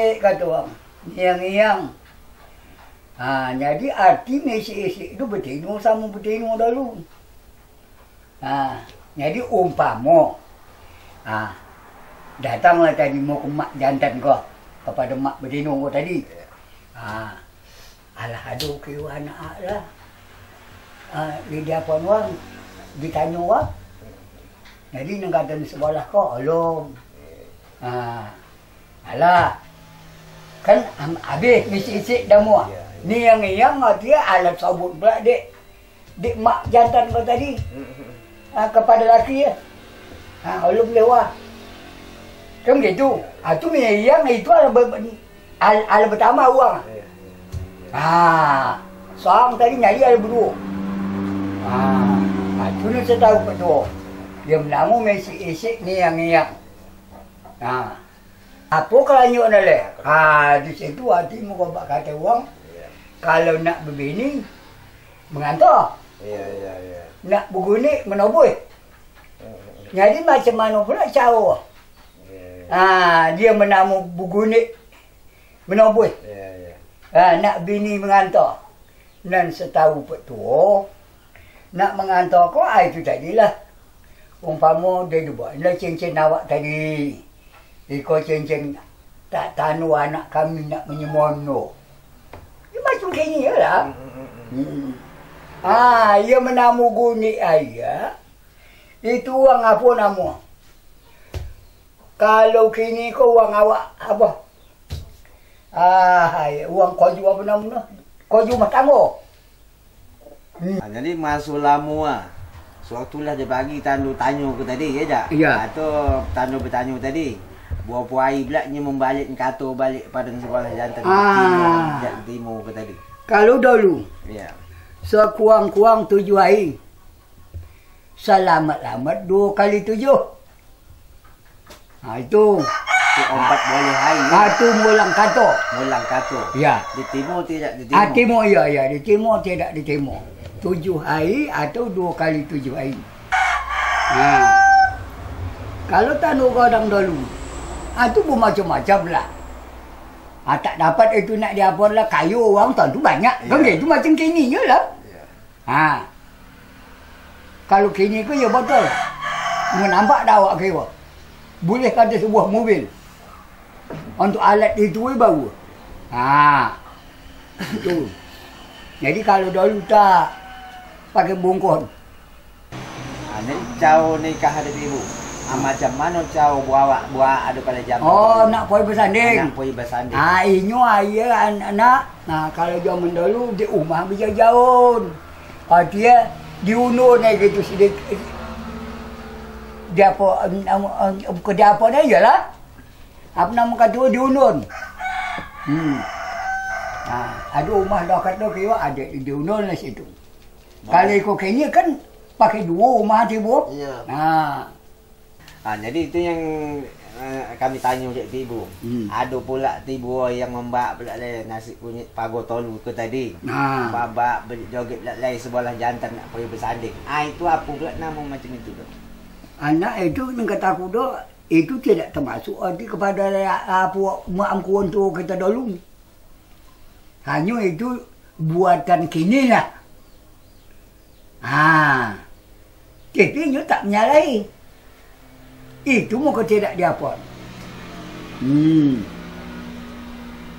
isik kata orang. Niang-niang. Jadi arti isik-isik itu betina sama betina dulu. Jadi umpama. Datanglah tadi mau ke mak jantan kau. Kepada mak betina kau tadi. Alah aduh kira anak lah. Dia apa orang ditanya orang. Jadi nak kata di sekolah kau alom. Alah. Kan habis misi-isi dah muak. Ni yang dia alat sabut pula dek. Dek mak jantan kau tadi. Kepada laki ya. Alom lewat. Kan begitu. Tu yang itu ala pertama uang. Seorang tadi nyari ada berdua. Itu ni saya tahu betul. Dia menama mesik-esik ni yang. Apa kelanyuk dah le? Di situ hati muka bak kata orang. Kalau nak berbini, mengantar. Nak berguni, menoboi. Jadi macam mana pula cara? Dia menama berguni, menoboi. Nak bini mengantar. Dan setahu petua, nak mengantar kau, itu tadilah. Umpama dia buat cincin awak tadi. Ikut cincin tak tanu anak kami nak menyemono. Dia macam kini lah. Ia menamu guni ayah. Itu uang apa nama? Kalau kini kau uang awak apa? Uang koju apa nama? Koju matanggo. Jadi masuk lama sewaktulah dia bagi tandu tanya ke tadi, ya tak? Ya. Atau tandu bertanya tadi. Buah puai pula nya membalik kata balik pada sekolah jantan timur ke tadi. Kalau dulu. Ya. Sekurang-kurang 7 hari. Selamat-lamat 2 kali 7. Itu. Itu 4 boleh hari. Itu mulang kata. Mulang kata. Ya. Di timur tidak di timur. Timur ya. Di timur tidak di timur. 7 hari atau 2 kali 7 hari. Kalau tanuk kadang dulu. Itu pun macam-macam lah. Tak dapat itu nak diapun lah. Kayu orang tu banyak. Kan itu macam kini je lah. Kalau kini ke ya betul. Menampak dah awak kira. Boleh kata sebuah mobil. Untuk alat itu baru. Itu. Jadi kalau dulu tak pakai bungkus. Jadi jauh nikah ada ibu. Macam mana jauh buat ada pada jam? Nak pergi bersanding. Nak pergi bersanding. Inyo ayah anak. Kalau zaman dulu di rumah bisa jauh. Dia diunur gitu sedikit. Dia apa dia apa dah ialah. Apa nama kata diunur. Ada rumah dekat tu kira ada diunur lah situ. Kalau ikut kini kan pakai 2 rumah tiba. Jadi itu yang kami tanya Cik Tibu. Ada pula Tibu yang membak pula nasi kunyit pago tolu ke tadi. Babak joget pula sebelah jantan nak pergi bersanding. Itu apa pula nama macam itu tu? Anak itu yang kata aku tu, itu tidak termasuk kepada apa mak kuon tu kita dulu. Hanya itu buatan kini lah. Tapi nyo tak menyalahi. Itu muka tidak diapun.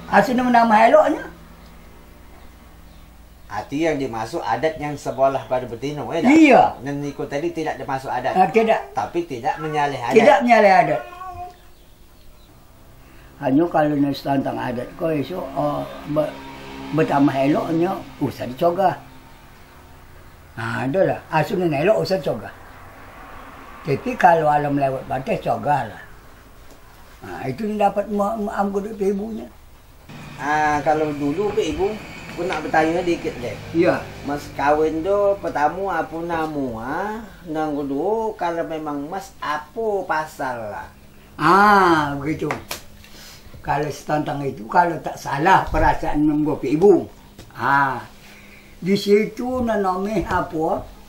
Asal nama eloknya. Arti yang dimasuk adat yang sebelah pada betina, ya? Iya. Dan ikut tadi tidak dimasuk adat. Tidak. Tapi tidak menyalih adat. Tidak menyalih adat. Hanya kalau nak tentang adat kau esok bertambah eloknya usah dicogah. Adalah. Asal nak elok usah dicogah. Tapi kalau alam lewat batas, cogah lah. Itu yang dapat mengambil duit ibunya. Kalau dulu ke ibu, aku nak bertanya dikit deh. Ya. Mas kawin tu pertama apa nama? Nang kedua, kalau memang mas apa pasal lah? Begitu. Kalau setantang itu, kalau tak salah perasaan menggop ibu. Di situ namanya apa?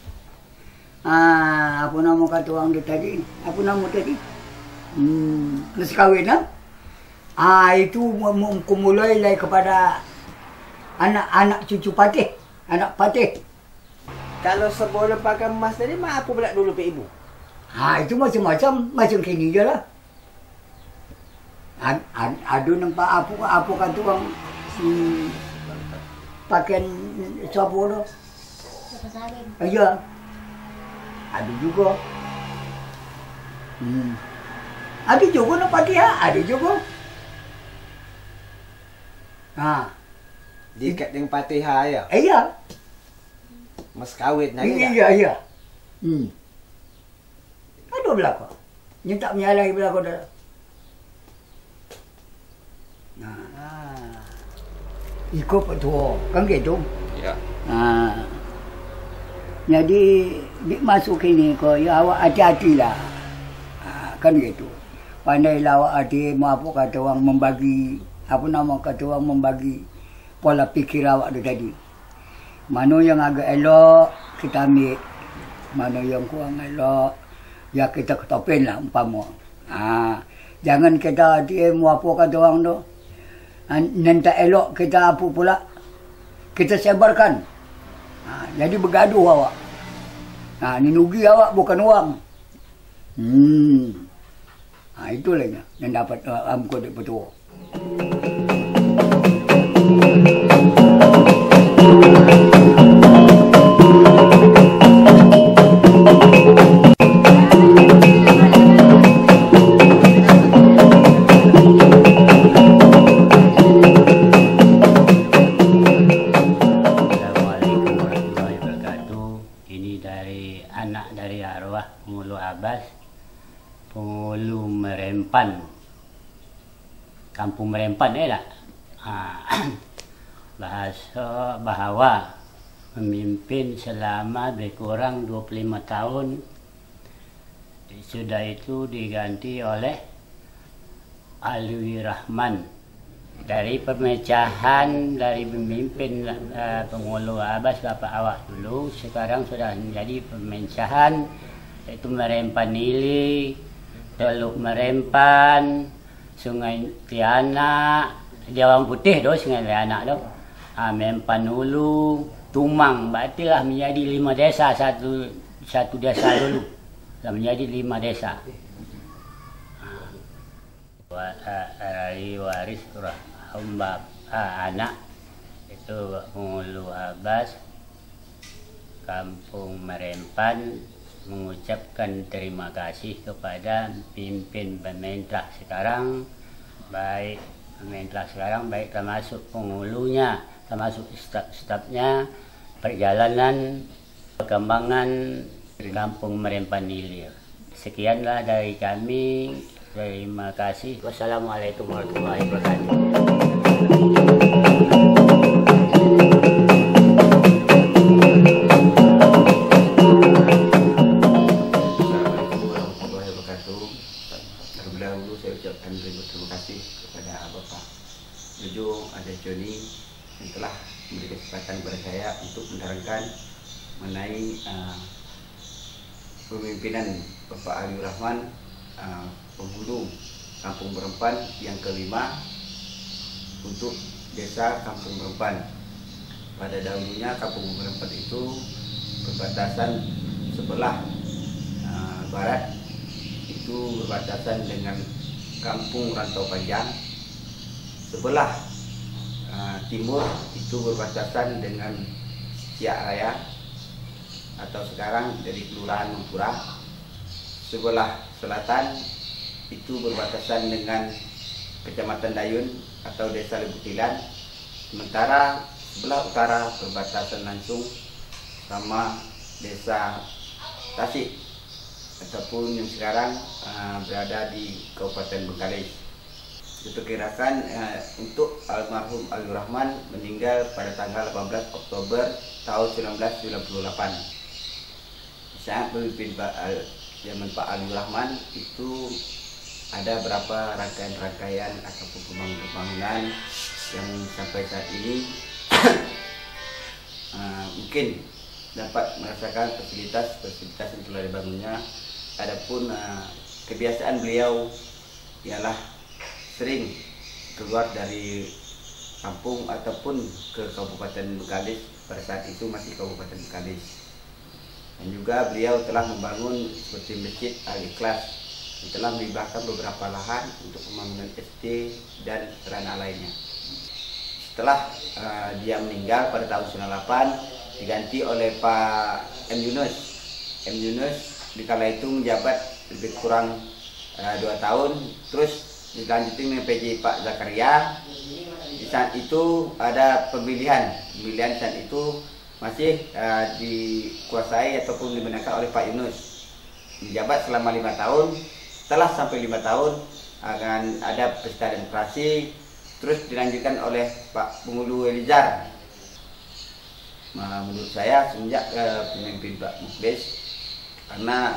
Apa nama kata orang dia tadi? Apa nama tadi? Nasi kahwin lah. Itu kumulai kepada anak-anak cucu Patih, anak Patih. Kalau sebelum pakai emas tadi, apa pula dulu Pak Ibu? Itu macam-macam, macam kini je lah. Ada nampak apa kata orang pakaian siapa tu? Ya. Ada juga. Ada juga nak Patih, ada juga. Diikat dengan Patih ya? Ya. Mas kawin lagi tak? Ya. Ada belakang. Ni tak menyalahi belakang dah. Ikut petua, kan gitu? Ya. Jadi masuk ini kau, ya awak hati-hatilah. Kan gitu. Pandailah awak hati, apa kata orang membagi, apa nama kata orang membagi pola pikir awak tu tadi. Mana yang agak elok, kita ambil. Mana yang kurang elok, ya kita ketopin lah umpama. Jangan kita hati, apa kata orang tu. Nanti elok kita apa pula, kita sebarkan. Jadi bergaduh awak. Ini rugi awak bukan uang. Itulah yang dapat amko dek petua. Anak dari arwah Pengulu Abbas, Pengulu Merempan, Kampung Merempan lah. Bahasa Bahawa memimpin selama lebih kurang 25 tahun. Sudah itu diganti oleh Alwi Rahman. Dari pemecahan dari pemimpin Pengulu Abbas Bapak awak dulu, sekarang sudah menjadi pemecahan, yaitu Merempan Nili, Teluk Merempan, Sungai Tiana, Jawang Putih tu, Sungai Tiana tu, Merempan Hulu, Tumang, berartilah menjadi 5 desa, satu desa dulu, dah menjadi 5 desa. Ahli waris anak itu Pengulu Abbas Kampung Merempan mengucapkan terima kasih kepada pimpin pemerintah sekarang, baik pemerintah sekarang, baik termasuk penghulunya, termasuk staf-stafnya, perjalanan perkembangan Kampung Merempan Hilir. Sekianlah dari kami. Terima kasih. Wassalamualaikum warahmatullahi wabarakatuh. Assalamualaikum warahmatullahi wabarakatuh. Terlebih dahulu saya ucapkan terima kasih kepada Bapak Jojo Ada Joni yang telah memberi kesempatan kepada saya untuk menerangkan mengenai pemimpinan Bapak Alwi Rahman, penghulu Kampung Merempan yang kelima untuk desa Kampung Merempan. Pada dahulunya Kampung Merempan itu berbatasan sebelah barat itu berbatasan dengan Kampung Rantau Panjang, sebelah timur itu berbatasan dengan Siak Raya atau sekarang dari Kelurahan Mempurah, sebelah selatan itu berbatasan dengan Kecamatan Dayun atau Desa Lebutilan, sementara sebelah utara berbatasan langsung sama Desa Tasik ataupun yang sekarang berada di Kabupaten Bengkalis. Diperkirakan untuk almarhum Alwi Rahman meninggal pada tanggal 18 Oktober tahun 1998. Saat memimpin zaman Pak Alwi Rahman itu ada berapa rangkaian-rangkaian ataupun pembangunan yang sampai saat ini mungkin dapat merasakan fasilitas yang telah dibangunnya. Adapun kebiasaan beliau ialah sering keluar dari kampung ataupun ke Kabupaten Bengkalis. Pada saat itu masih Kabupaten Bengkalis. Dan juga beliau telah membangun seperti Masjid Al-Ikhlas, telah menghibahkan beberapa lahan untuk pembangunan SD dan sarana lainnya. Setelah dia meninggal pada tahun 98, diganti oleh Pak M. Yunus. M. Yunus dikala itu menjabat lebih kurang 2 tahun, terus dilanjutin dengan PJ Pak Zakaria. Di saat itu ada pemilihan saat itu masih dikuasai ataupun dimenangkan oleh Pak Yunus. Menjabat selama 5 tahun. Setelah sampai 5 tahun akan ada pesta demokrasi, terus dilanjutkan oleh Pak Pengulu Elizar. Menurut saya semenjak pemimpin Pak Muklis, karena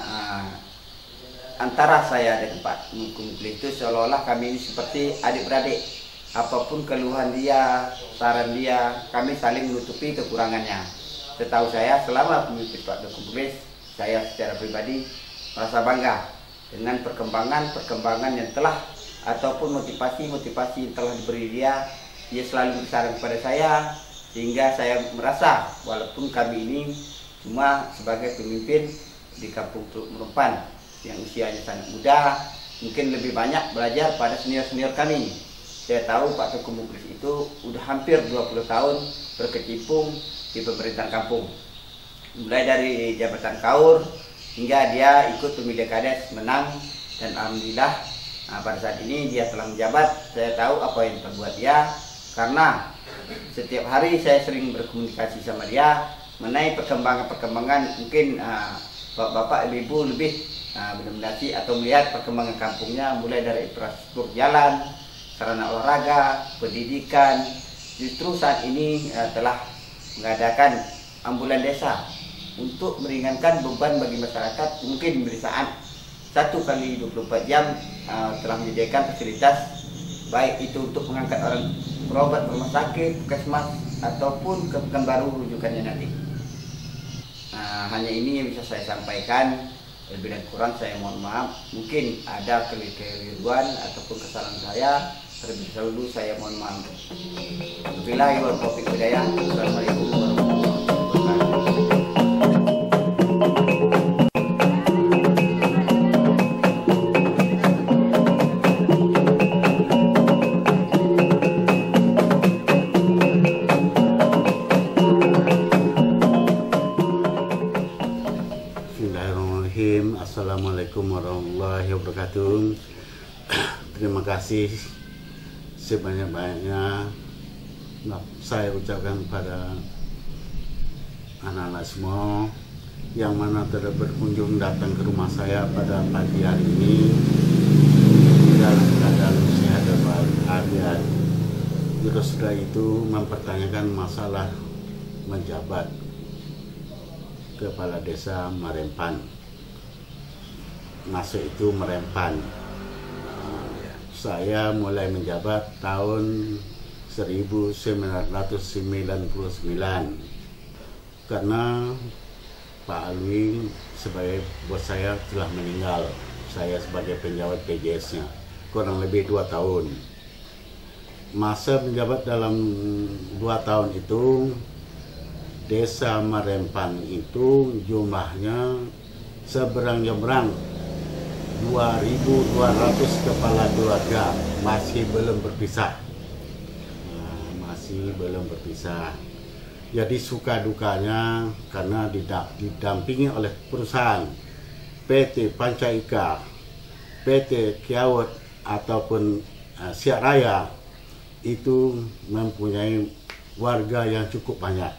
antara saya dan Pak Muklis itu seolah-olah kami ini seperti adik-beradik. Apapun keluhan dia, saran dia, kami saling menutupi kekurangannya. Setahu saya selama pemimpin Pak Muklis, saya secara pribadi merasa bangga dengan perkembangan yang telah ataupun motivasi yang telah diberi dia selalu bersaran kepada saya, sehingga saya merasa walaupun kami ini cuma sebagai pemimpin di Kampung Teluk Merempan yang usianya sangat muda, mungkin lebih banyak belajar pada senior-senior kami. Saya tahu Pak Tuku Muklis itu udah hampir 20 tahun berkecimpung di pemerintahan kampung, mulai dari jabatan kaur hingga dia ikut pemilihan kades menang, dan alhamdulillah pada saat ini dia telah menjabat. Saya tahu apa yang terbuat dia, karena setiap hari saya sering berkomunikasi sama dia mengenai perkembangan. Mungkin bapak ibu lebih mendominasi atau melihat perkembangan kampungnya, mulai dari infrastruktur jalan, sarana olahraga, pendidikan. Justru saat ini telah mengadakan ambulan desa untuk meringankan beban bagi masyarakat. Mungkin di saat 1 kali 24 jam telah menyediakan fasilitas, baik itu untuk mengangkat orang berobat rumah sakit, puskesmas, ataupun ke Pekanbaru rujukannya nanti. Hanya ini yang bisa saya sampaikan. Lebih dan kurang saya mohon maaf. Mungkin ada keliruan ataupun kesalahan saya. Terlebih dahulu saya mohon maaf. Wabillahi wal taufiq wal hidayah. Assalamualaikum warahmatullahi wabarakatuh. Assalamualaikum warahmatullahi wabarakatuh. Terima kasih sebanyak-banyaknya saya ucapkan kepada anak-anak semua yang mana telah berkunjung datang ke rumah saya pada pagi hari ini dalam keadaan sehat dan walafiat. Terus sudah itu mempertanyakan masalah menjabat kepala desa Marempan. Masuk itu Merempan. Saya mulai menjabat tahun 1999 karena Pak Alwi sebagai bos saya telah meninggal. Saya sebagai penjabat PJS-nya kurang lebih 2 tahun. Masa menjabat dalam 2 tahun itu, desa Marempan itu jumlahnya seberang-nyebrang 2.200 kepala keluarga, masih belum berpisah. Jadi suka dukanya karena didampingi oleh perusahaan PT Pancaika, PT Kiawat ataupun Siak Raya, itu mempunyai warga yang cukup banyak.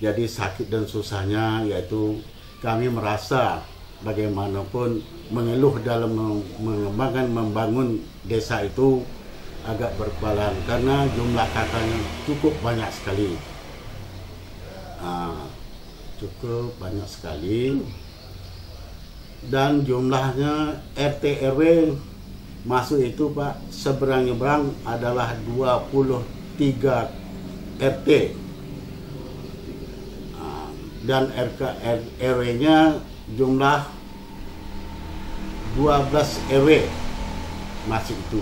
Jadi sakit dan susahnya yaitu kami merasa bagaimanapun mengeluh dalam mengembangkan membangun desa itu agak berbalan karena jumlah kakaknya cukup banyak sekali. Dan jumlahnya RT RW masuk itu Pak seberang-nyebrang adalah 23 RT dan RW-nya jumlah 12 RW masih itu.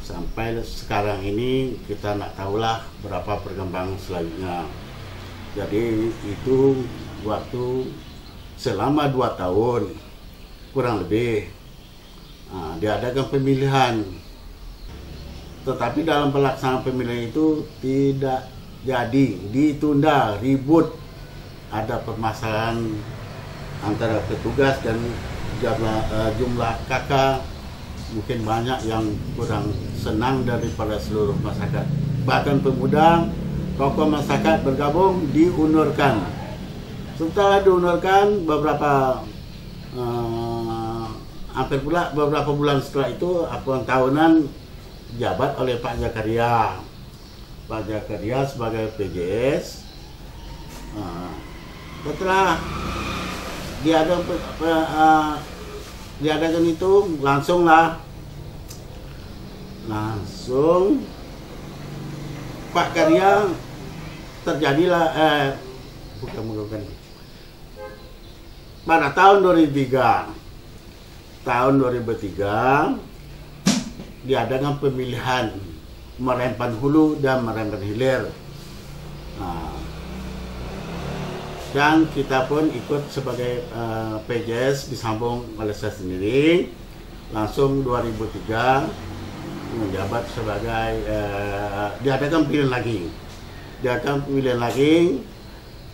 Sampai sekarang ini kita nak tahulah berapa perkembangan selanjutnya. Jadi itu waktu selama 2 tahun kurang lebih diadakan pemilihan. Tetapi dalam pelaksanaan pemilihan itu tidak jadi, ditunda, ribut. Ada permasalahan antara petugas dan jumlah kakak. Mungkin banyak yang kurang senang daripada seluruh masyarakat. Bahkan pemuda, tokoh masyarakat bergabung, diundurkan. Setelah diundurkan hampir pula beberapa bulan setelah itu, apel tahunan jabat oleh Pak Zakaria. Pak Zakaria sebagai PJS. Setelah diadakan itu langsung Pak Karya terjadilah bukan pada tahun 2003 diadakan pemilihan Merempan Hulu dan Merempan Hilir. Dan kita pun ikut sebagai PJS disambung oleh saya sendiri. Langsung 2003 menjabat sebagai diadakan pilihan lagi.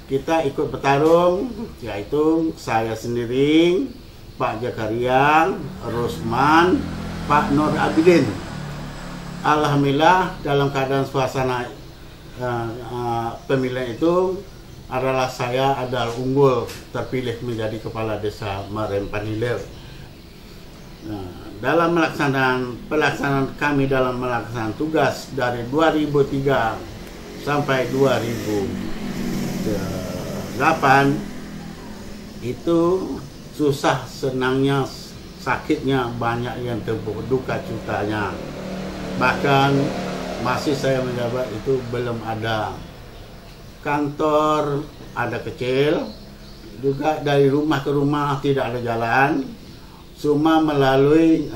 Kita ikut bertarung, yaitu saya sendiri, Pak Zakaria, Rusman, Pak Nur Abidin. Alhamdulillah dalam keadaan suasana pemilihan itu adalah saya adalah unggul terpilih menjadi kepala desa Merempan Hilir. Dalam pelaksanaan kami dalam melaksanakan tugas dari 2003 sampai 2008 itu susah senangnya, sakitnya, banyak yang tempuh, duka citanya. Bahkan masih saya menjabat itu belum ada kantor, ada kecil, juga dari rumah ke rumah tidak ada jalan, cuma melalui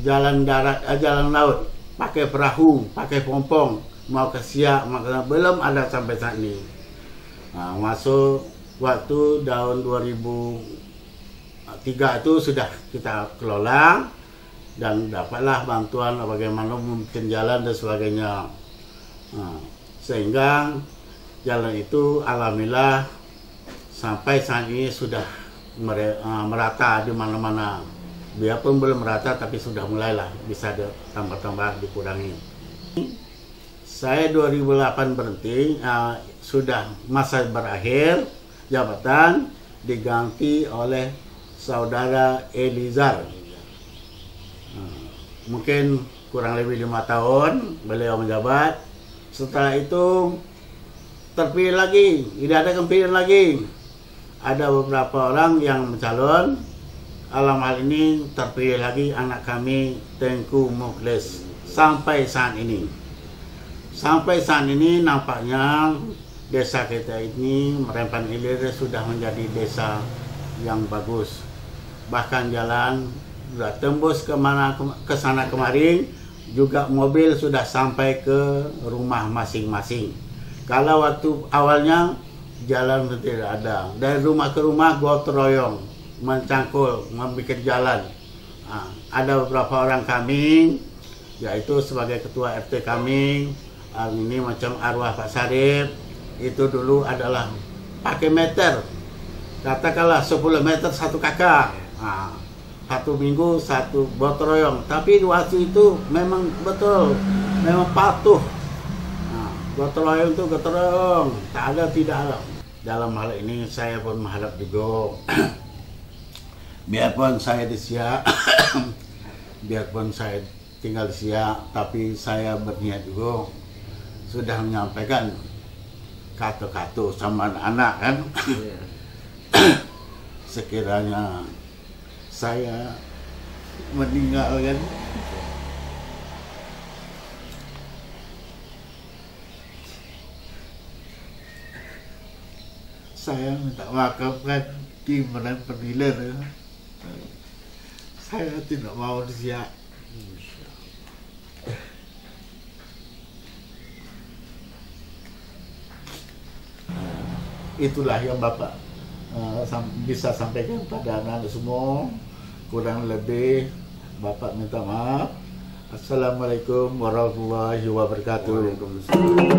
jalan darat, jalan laut, pakai perahu, pakai pompong, mau ke Siak, maka belum ada sampai saat ini. Masuk waktu tahun 2003 itu sudah kita kelola dan dapatlah bantuan bagaimana membuat jalan dan sebagainya, sehingga jalan itu alhamdulillah sampai saat ini sudah merata di mana-mana. Biarpun belum merata tapi sudah mulailah bisa tambah-tambah dikurangi. Saya 2008 berhenti, sudah masa berakhir jabatan, diganti oleh saudara Elizar. Mungkin kurang lebih 5 tahun beliau menjabat. Setelah itu terpilih lagi, diadakan pilihan lagi. Ada beberapa orang yang mencalon. Dalam hal ini terpilih lagi anak kami Tengku Mukhlis sampai saat ini. Sampai saat ini nampaknya desa kita ini Merempan Hilir sudah menjadi desa yang bagus. Bahkan jalan sudah tembus ke sana kemarin, juga mobil sudah sampai ke rumah masing-masing. Kalau waktu awalnya jalan tidak ada, dari rumah ke rumah gotong royong, mencangkul, membuat jalan. Ada beberapa orang kami, yaitu sebagai ketua RT kami, ini macam arwah Pak Sarip, itu dulu adalah pakai meter, katakanlah 10 meter satu kakak, satu minggu satu gotong royong. Tapi waktu itu memang betul, memang patuh. Gotong royong itu gotong royong, tak ada tidak ada. Dalam hal ini saya pun mengharap juga, biarpun saya di Siak, biarpun saya tinggal di Siak, tapi saya berniat juga sudah menyampaikan kata-kata sama anak-anak kan. Sekiranya saya meninggal kan, saya minta maafkan di Merempan Hilir. Saya tidak mau di Siak. itulah yang Bapak bisa sampaikan pada anak-anak semua. Kurang lebih Bapak minta maaf. Assalamualaikum warahmatullahi wabarakatuh. Waalaikumsalam.